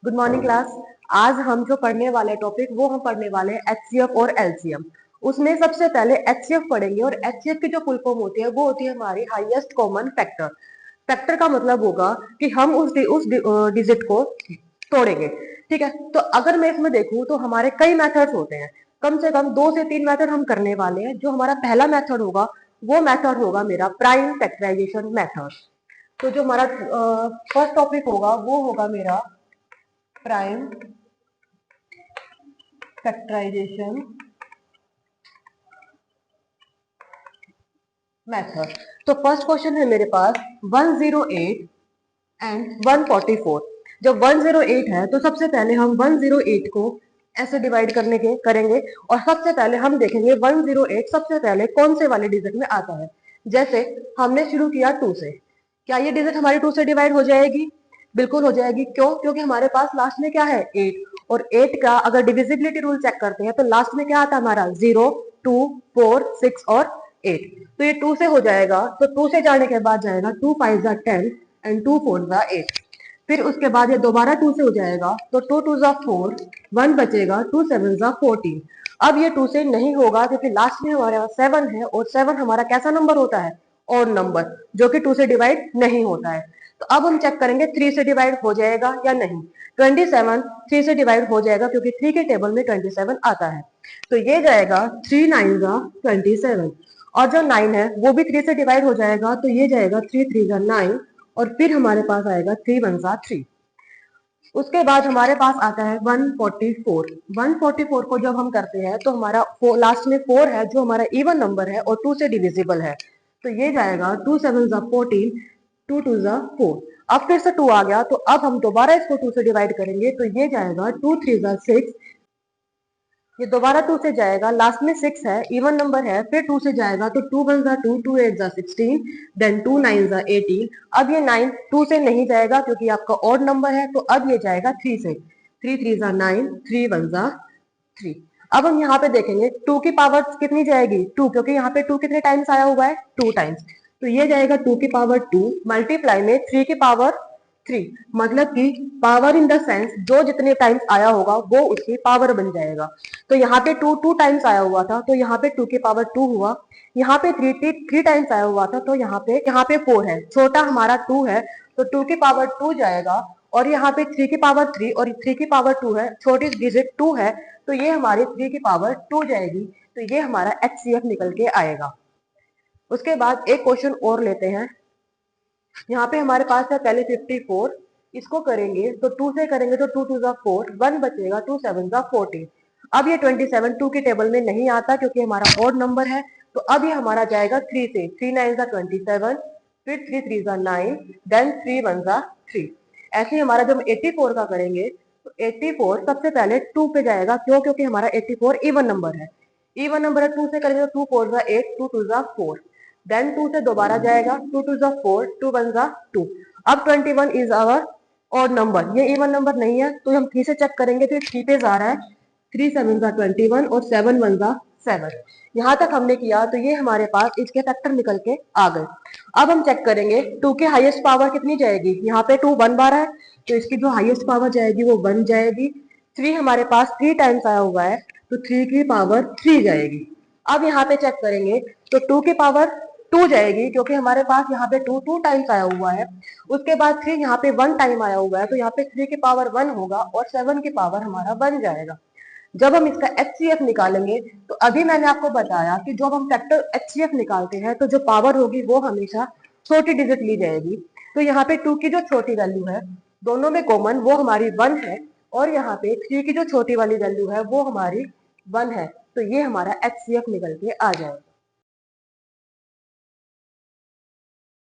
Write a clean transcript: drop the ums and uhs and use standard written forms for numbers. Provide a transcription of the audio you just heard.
Good morning class. आज हम जो पढ़ने वाले टॉपिक वो हम पढ़ने वाले हैं एचसीएफ और एलसीएम। उसमें सबसे पहले एचसीएफ पढ़ेंगे और एचसीएफ की जो फुल फॉर्म होती है वो होती है हमारी हाईएस्ट कॉमन फैक्टर। फैक्टर का मतलब होगा कि हम उस डिजिट को तोड़ेंगे। ठीक है, तो अगर मैं इसमें देखूं तो हमारे कई मेथड्स होते हैं। कम से कम 2 से 3 मेथड हम करने वाले हैं। जो हमारा पहला मेथड होगा वो मेथड होगा मेरा प्राइम फैक्टराइजेशन मेथड। तो जो हमारा फर्स्ट टॉपिक होगा वो होगा मेरा प्राइम फैक्टराइजेशन मेथड। तो फर्स्ट क्वेश्चन है मेरे पास 108 एंड 144। जब 108 है तो सबसे पहले हम 108 को ऐसे डिवाइड करने के करेंगे और सबसे पहले हम देखेंगे 108 सबसे पहले कौन से वाले डिजिट में आता है। जैसे हमने शुरू किया 2 से, क्या ये डिजिट हमारी 2 से डिवाइड हो जाएगी? बिल्कुल हो जाएगी। क्यों? क्योंकि हमारे पास लास्ट में क्या है 8, और 8 का अगर डिविजिबिलिटी रूल चेक करते हैं तो लास्ट में क्या आता है हमारा 0, 2, 4, 6 और 8। तो ये 2 से हो जाएगा। तो 2 से जाने के बाद जाएगा 2 5 जा 10 एंड 2 4 जा 8। फिर उसके बाद ये दोबारा 2 से हो जाएगा तो 2 2 जा 4, 1 बचेगा, 2 7 जा 14। अब ये 2 से नहीं होगा क्योंकि लास्ट में हमारे पास 7 है और 7 हमारा कैसा नंबर होता है? ऑड नंबर, जो कि 2 से डिवाइड नहीं होता है। तो अब हम चेक करेंगे 3 से डिवाइड हो जाएगा या नहीं। 27 3 से डिवाइड हो जाएगा क्योंकि 3 के टेबल में 27 आता है। तो ये जाएगा 3 9 जा 27, और जो 9 है वो भी 3 से डिवाइड हो जाएगा। तो ये जाएगा 3 3 जा 9, और फिर हमारे पास आएगा 3 1 जा 3। उसके बाद हमारे पास आता है 144। 144 को जब हम करते हैं तो हमारा लास्ट में 4 है जो हमारा इवन नंबर है और 2 से डिविजिबल है। तो ये जाएगा 2 7 जा 14, 2 2 जा 4। अब फिर से 2 आ गया तो अब हम दोबारा इसको 2 से डिवाइड करेंगे। तो ये जाएगा 2 3 जा 6, ये दोबारा 2 से जाएगा, लास्ट में 6 है, इवन नंबर है। फिर 2 से जाएगा तो 2 1 जा 2, 2 8 जा 16, देन 2 9 जा 18। अब ये 9 2 से नहीं जाएगा क्योंकि आपका ऑड नंबर है। तो अब ये जाएगा 3 से, 3 3 जा 9, 3 1 जा 3। अब हम यहाँ पे देखेंगे 2 की पावर कितनी जाएगी? 2, क्योंकि यहाँ पे 2 कितने टाइम्स आया हुआ है? 2 टाइम्स। तो ये जाएगा 2 की पावर 2 मल्टीप्लाई में 3 की पावर 3, मतलब कि पावर इन द सेंस जो जितने टाइम्स आया होगा वो उसकी पावर बन जाएगा। तो यहाँ पे 2 2 टाइम्स आया हुआ था तो यहाँ पे 2 की पावर 2 हुआ। यहाँ पे 3 टाइम्स आया हुआ था तो यहाँ पे 4 है, छोटा हमारा 2 है तो 2 की पावर 2 जाएगा। और यहाँ पे 3 की पावर 3 और 3 की पावर 2 है, छोटी डिजिट 2 है तो ये हमारी 3 की पावर 2 जाएगी। तो ये हमारा एचसीएफ निकल के आएगा। उसके बाद एक क्वेश्चन और लेते हैं। यहाँ पे हमारे पास है पहले 54, इसको करेंगे तो 2 से करेंगे तो 2 2 जा 4, 1 बचेगा, 2 7 जा 14। अब ये 27 2 के टेबल में नहीं आता क्योंकि हमारा ऑड नंबर है। तो अब ये हमारा जाएगा 3 से, 3 9 जा 27, फिर 3 3 जा 9, देन 3 1 जा 3। ऐसे ही हमारा जब 84 का करेंगे तो 84 सबसे पहले 2 पे जाएगा। क्यों? क्योंकि हमारा 84 इवन नंबर है। इवन नंबर है, 2 से करेंगे तो 2 4 जा 8, 2 2 जा 4, देन 2 से दोबारा जाएगा, 2 2 जा 4, 2 1 जा 2। अब 21 इज आवर ऑड नंबर, ये इवन नंबर नहीं है तो हम 3 से चेक करेंगे तो ये 3 पे जा रहा है। 3 7 जा 21 और 7 1 जा 7। यहाँ तक हमने किया तो ये हमारे पास इसके फैक्टर निकल के आ गए। अब हम चेक करेंगे 2 की हाईएस्ट पावर कितनी जाएगी। यहाँ पे 2 1 बार है तो इसकी जो हाईएस्ट पावर जाएगी वो 1 जाएगी। 3 हमारे पास 3 टाइम्स आया हुआ है तो 3 की पावर 3 जाएगी। अब यहाँ पे चेक करेंगे तो 2 की पावर 2 जाएगी क्योंकि हमारे पास यहाँ पे 2 2 टाइम्स आया हुआ है। उसके बाद 3 यहाँ पे 1 टाइम आया हुआ है तो यहाँ पे 3 की पावर 1 होगा और 7 की पावर हमारा 1 जाएगा। जब हम इसका एचसीएफ निकालेंगे तो अभी मैंने आपको बताया कि जब हम फैक्टर एचसीएफ निकालते हैं तो जो पावर होगी वो हमेशा छोटी डिजिट ली जाएगी। तो यहाँ पे 2 की जो छोटी वैल्यू है दोनों में कॉमन वो हमारी 1 है, और यहाँ पे 3 की जो छोटी वाली वैल्यू है वो हमारी 1 है। तो ये हमारा एचसीएफ निकल के आ जाएगा।